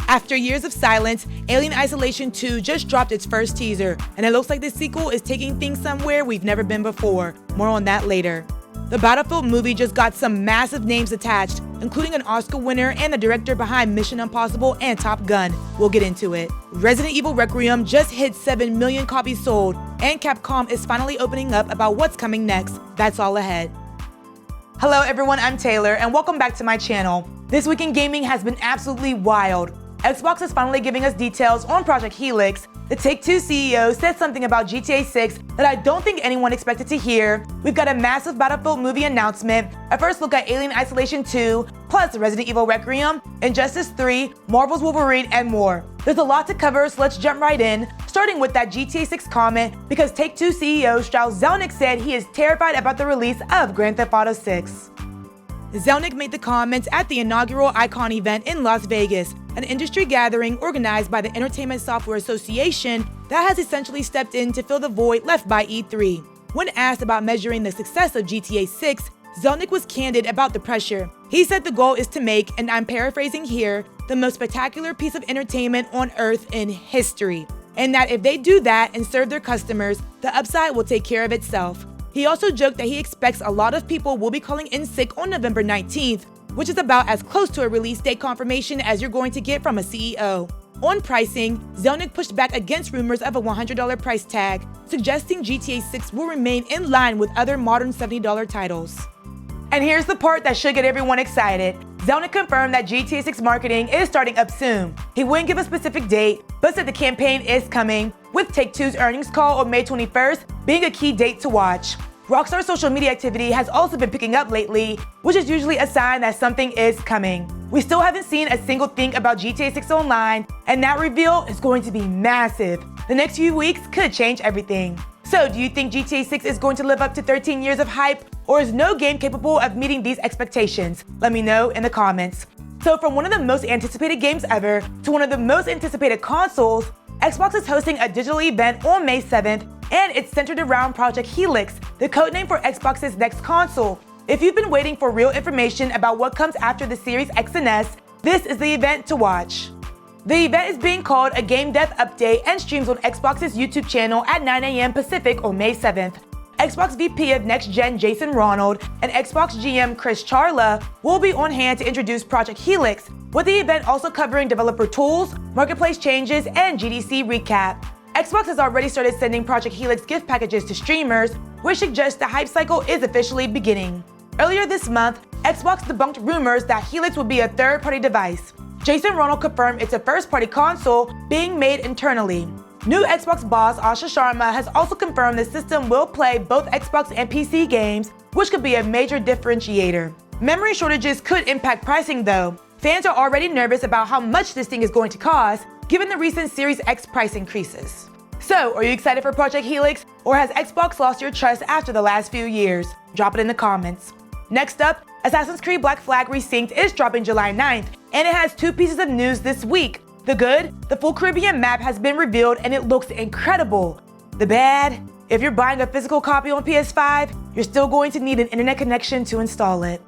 After years of silence, Alien Isolation 2 just dropped its first teaser, and it looks like the sequel is taking things somewhere we've never been before. More on that later. The Battlefield movie just got some massive names attached, including an Oscar winner and the director behind Mission Impossible and Top Gun. We'll get into it. Resident Evil Requiem just hit 7 million copies sold, and Capcom is finally opening up about what's coming next. That's all ahead. Hello everyone, I'm Taylor, and welcome back to my channel. This week in gaming has been absolutely wild. Xbox is finally giving us details on Project Helix. The Take-Two CEO said something about GTA 6 that I don't think anyone expected to hear. We've got a massive Battlefield movie announcement, a first look at Alien Isolation 2, plus Resident Evil Requiem, Injustice 3, Marvel's Wolverine, and more. There's a lot to cover, so let's jump right in, starting with that GTA 6 comment, because Take-Two CEO Strauss Zelnick said he is terrified about the release of Grand Theft Auto 6. Zelnick made the comments at the inaugural Icon event in Las Vegas, an industry gathering organized by the Entertainment Software Association that has essentially stepped in to fill the void left by E3. When asked about measuring the success of GTA 6, Zelnick was candid about the pressure. He said the goal is to make, and I'm paraphrasing here, the most spectacular piece of entertainment on Earth in history, and that if they do that and serve their customers, the upside will take care of itself. He also joked that he expects a lot of people will be calling in sick on November 19th, which is about as close to a release date confirmation as you're going to get from a CEO. On pricing, Zelnick pushed back against rumors of a $100 price tag, suggesting GTA 6 will remain in line with other modern $70 titles. And here's the part that should get everyone excited. Zelnick confirmed that GTA 6 marketing is starting up soon. He wouldn't give a specific date, but said the campaign is coming, with Take-Two's earnings call on May 21st being a key date to watch. Rockstar's social media activity has also been picking up lately, which is usually a sign that something is coming. We still haven't seen a single thing about GTA 6 online, and that reveal is going to be massive. The next few weeks could change everything. So, do you think GTA 6 is going to live up to 13 years of hype, or is no game capable of meeting these expectations? Let me know in the comments. So, from one of the most anticipated games ever to one of the most anticipated consoles, Xbox is hosting a digital event on May 7th, and it's centered around Project Helix, the codename for Xbox's next console. If you've been waiting for real information about what comes after the Series X and S, this is the event to watch. The event is being called a Game Dev Update and streams on Xbox's YouTube channel at 9 a.m. Pacific on May 7th. Xbox VP of Next Gen Jason Ronald and Xbox GM Chris Charla will be on hand to introduce Project Helix, with the event also covering developer tools, marketplace changes, and GDC recap. Xbox has already started sending Project Helix gift packages to streamers, which suggests the hype cycle is officially beginning. Earlier this month, Xbox debunked rumors that Helix would be a third-party device. Jason Ronald confirmed it's a first-party console being made internally. New Xbox boss Asha Sharma has also confirmed the system will play both Xbox and PC games, which could be a major differentiator. Memory shortages could impact pricing though. Fans are already nervous about how much this thing is going to cost, given the recent Series X price increases. So, are you excited for Project Helix, or has Xbox lost your trust after the last few years? Drop it in the comments. Next up, Assassin's Creed Black Flag Resynced is dropping July 9th, and it has two pieces of news this week. The good, the full Caribbean map has been revealed and it looks incredible. The bad, if you're buying a physical copy on PS5, you're still going to need an internet connection to install it.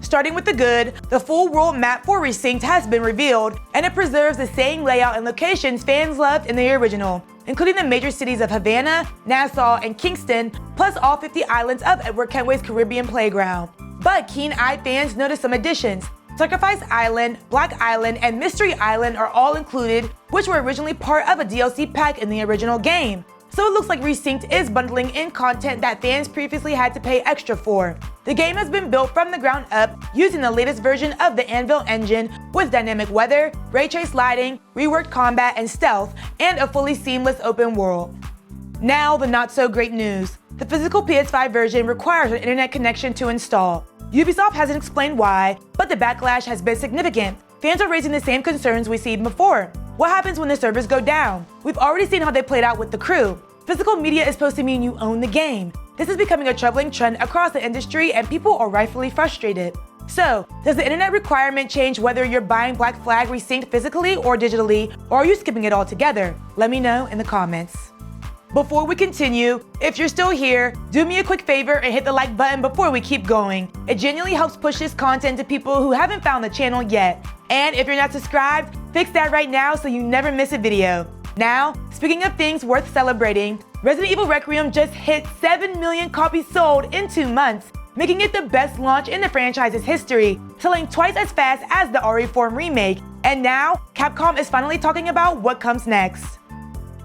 Starting with the good, the full world map for Resynced has been revealed, and it preserves the same layout and locations fans loved in the original, including the major cities of Havana, Nassau, and Kingston, plus all 50 islands of Edward Kenway's Caribbean playground. But keen-eyed fans noticed some additions. Sacrifice Island, Black Island, and Mystery Island are all included, which were originally part of a DLC pack in the original game. So it looks like Resynced is bundling in content that fans previously had to pay extra for. The game has been built from the ground up using the latest version of the Anvil engine with dynamic weather, ray trace lighting, reworked combat and stealth, and a fully seamless open world. Now the not so great news. The physical PS5 version requires an internet connection to install. Ubisoft hasn't explained why, but the backlash has been significant. Fans are raising the same concerns we've seen before. What happens when the servers go down? We've already seen how they played out with The Crew. Physical media is supposed to mean you own the game. This is becoming a troubling trend across the industry and people are rightfully frustrated. So, does the internet requirement change whether you're buying Black Flag Resynced physically or digitally, or are you skipping it altogether? Let me know in the comments. Before we continue, if you're still here, do me a quick favor and hit the like button before we keep going. It genuinely helps push this content to people who haven't found the channel yet. And if you're not subscribed, Fix that right now so you never miss a video. Now, speaking of things worth celebrating, Resident Evil Requiem just hit 7 million copies sold in 2 months, making it the best launch in the franchise's history, selling twice as fast as the RE4 remake. And now, Capcom is finally talking about what comes next.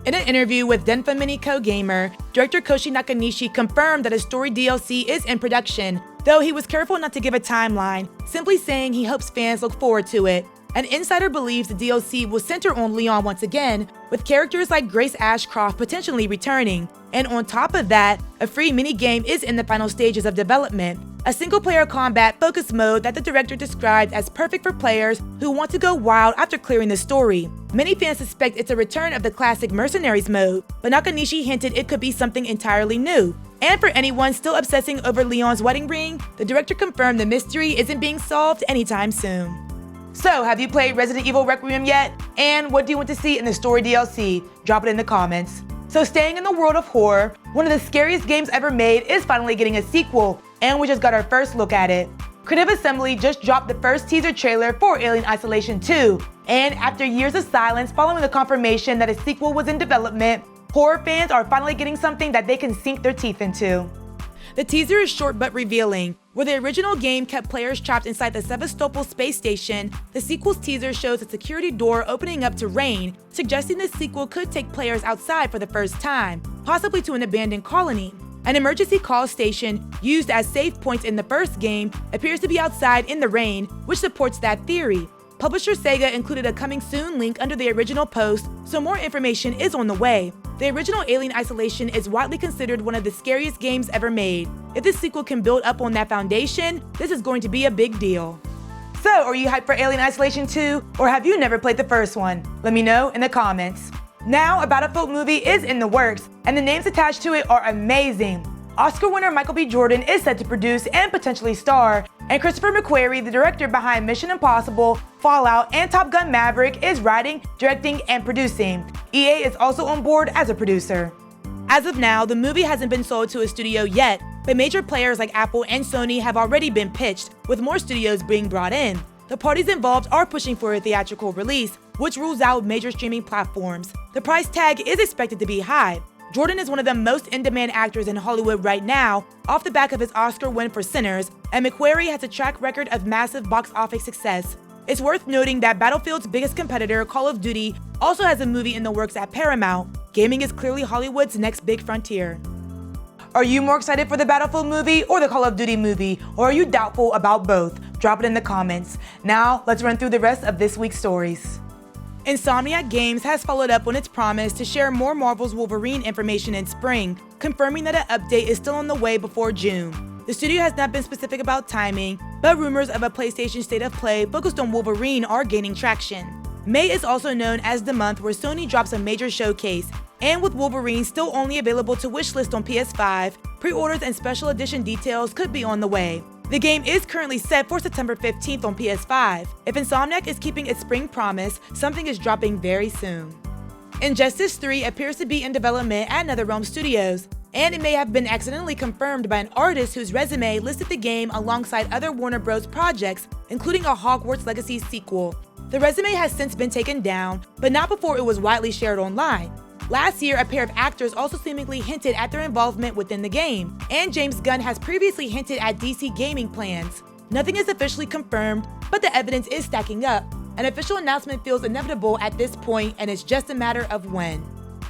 In an interview with Denfamini Co-Gamer, director Koshi Nakanishi confirmed that a story DLC is in production, though he was careful not to give a timeline, simply saying he hopes fans look forward to it. An insider believes the DLC will center on Leon once again, with characters like Grace Ashcroft potentially returning. And on top of that, a free minigame is in the final stages of development, a single-player combat-focused mode that the director described as perfect for players who want to go wild after clearing the story. Many fans suspect it's a return of the classic Mercenaries mode, but Nakanishi hinted it could be something entirely new. And for anyone still obsessing over Leon's wedding ring, the director confirmed the mystery isn't being solved anytime soon. So, have you played Resident Evil Requiem yet? And what do you want to see in the story DLC? Drop it in the comments. So staying in the world of horror, one of the scariest games ever made is finally getting a sequel, and we just got our first look at it. Creative Assembly just dropped the first teaser trailer for Alien Isolation 2, and after years of silence following the confirmation that a sequel was in development, horror fans are finally getting something that they can sink their teeth into. The teaser is short but revealing. Where the original game kept players trapped inside the Sevastopol space station, the sequel's teaser shows a security door opening up to rain, suggesting the sequel could take players outside for the first time, possibly to an abandoned colony. An emergency call station, used as save points in the first game, appears to be outside in the rain, which supports that theory. Publisher Sega included a coming soon link under the original post, so more information is on the way. The original Alien Isolation is widely considered one of the scariest games ever made. If this sequel can build up on that foundation, this is going to be a big deal. So, are you hyped for Alien Isolation 2, or have you never played the first one? Let me know in the comments. Now, a Battlefield movie is in the works, and the names attached to it are amazing. Oscar winner Michael B. Jordan is set to produce and potentially star, and Christopher McQuarrie, the director behind Mission Impossible, Fallout, and Top Gun Maverick, is writing, directing, and producing. EA is also on board as a producer. As of now, the movie hasn't been sold to a studio yet, but major players like Apple and Sony have already been pitched, with more studios being brought in. The parties involved are pushing for a theatrical release, which rules out major streaming platforms. The price tag is expected to be high. Jordan is one of the most in-demand actors in Hollywood right now, off the back of his Oscar win for Sinners, and McQuarrie has a track record of massive box office success. It's worth noting that Battlefield's biggest competitor, Call of Duty, also has a movie in the works at Paramount. Gaming is clearly Hollywood's next big frontier. Are you more excited for the Battlefield movie or the Call of Duty movie, or are you doubtful about both? Drop it in the comments. Now, let's run through the rest of this week's stories. Insomniac Games has followed up on its promise to share more Marvel's Wolverine information in spring, confirming that an update is still on the way before June. The studio has not been specific about timing, but rumors of a PlayStation State of Play focused on Wolverine are gaining traction. May is also known as the month where Sony drops a major showcase, and with Wolverine still only available to wishlist on PS5, pre-orders and special edition details could be on the way. The game is currently set for September 15th on PS5. If Insomniac is keeping its spring promise, something is dropping very soon. Injustice 3 appears to be in development at NetherRealm Studios, and it may have been accidentally confirmed by an artist whose resume listed the game alongside other Warner Bros. Projects, including a Hogwarts Legacy sequel. The resume has since been taken down, but not before it was widely shared online. Last year, a pair of actors also seemingly hinted at their involvement within the game, and James Gunn has previously hinted at DC gaming plans. Nothing is officially confirmed, but the evidence is stacking up. An official announcement feels inevitable at this point, and it's just a matter of when.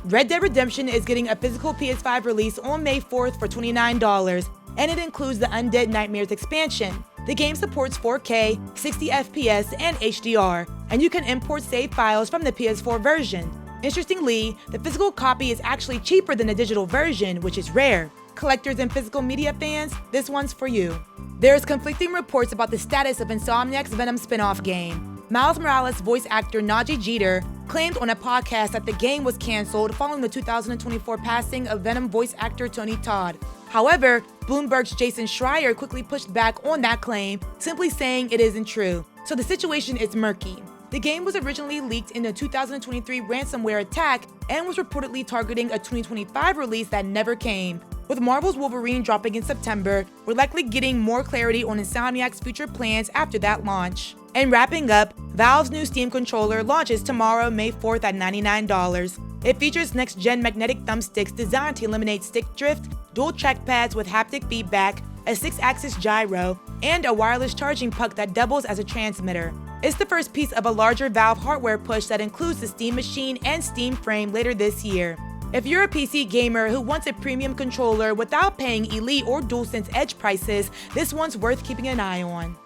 Red Dead Redemption is getting a physical PS5 release on May 4th for $29, and it includes the Undead Nightmares expansion. The game supports 4K, 60 FPS, and HDR, and you can import save files from the PS4 version. Interestingly, the physical copy is actually cheaper than the digital version, which is rare. Collectors and physical media fans, this one's for you. There's conflicting reports about the status of Insomniac's Venom spin-off game. Miles Morales voice actor Najee Jeter claimed on a podcast that the game was canceled following the 2024 passing of Venom voice actor Tony Todd. However, Bloomberg's Jason Schreier quickly pushed back on that claim, simply saying it isn't true. So the situation is murky. The game was originally leaked in a 2023 ransomware attack and was reportedly targeting a 2025 release that never came. With Marvel's Wolverine dropping in September, we're likely getting more clarity on Insomniac's future plans after that launch. And wrapping up, Valve's new Steam controller launches tomorrow, May 4th at $99. It features next-gen magnetic thumbsticks designed to eliminate stick drift, dual trackpads with haptic feedback, a 6-axis gyro, and a wireless charging puck that doubles as a transmitter. It's the first piece of a larger Valve hardware push that includes the Steam Machine and Steam Frame later this year. If you're a PC gamer who wants a premium controller without paying Elite or DualSense Edge prices, this one's worth keeping an eye on.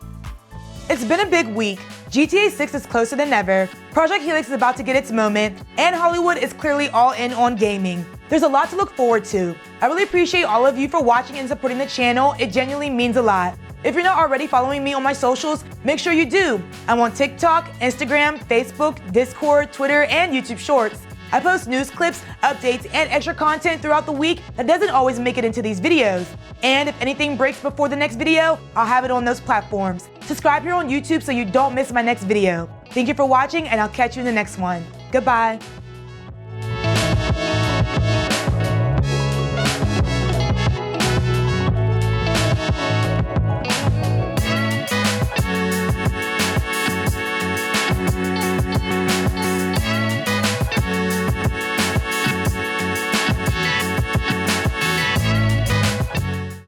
It's been a big week. GTA 6 is closer than ever, Project Helix is about to get its moment, and Hollywood is clearly all in on gaming. There's a lot to look forward to. I really appreciate all of you for watching and supporting the channel. It genuinely means a lot. If you're not already following me on my socials, make sure you do. I'm on TikTok, Instagram, Facebook, Discord, Twitter, and YouTube Shorts. I post news clips, updates, and extra content throughout the week that doesn't always make it into these videos. And if anything breaks before the next video, I'll have it on those platforms. Subscribe here on YouTube so you don't miss my next video. Thank you for watching, and I'll catch you in the next one. Goodbye.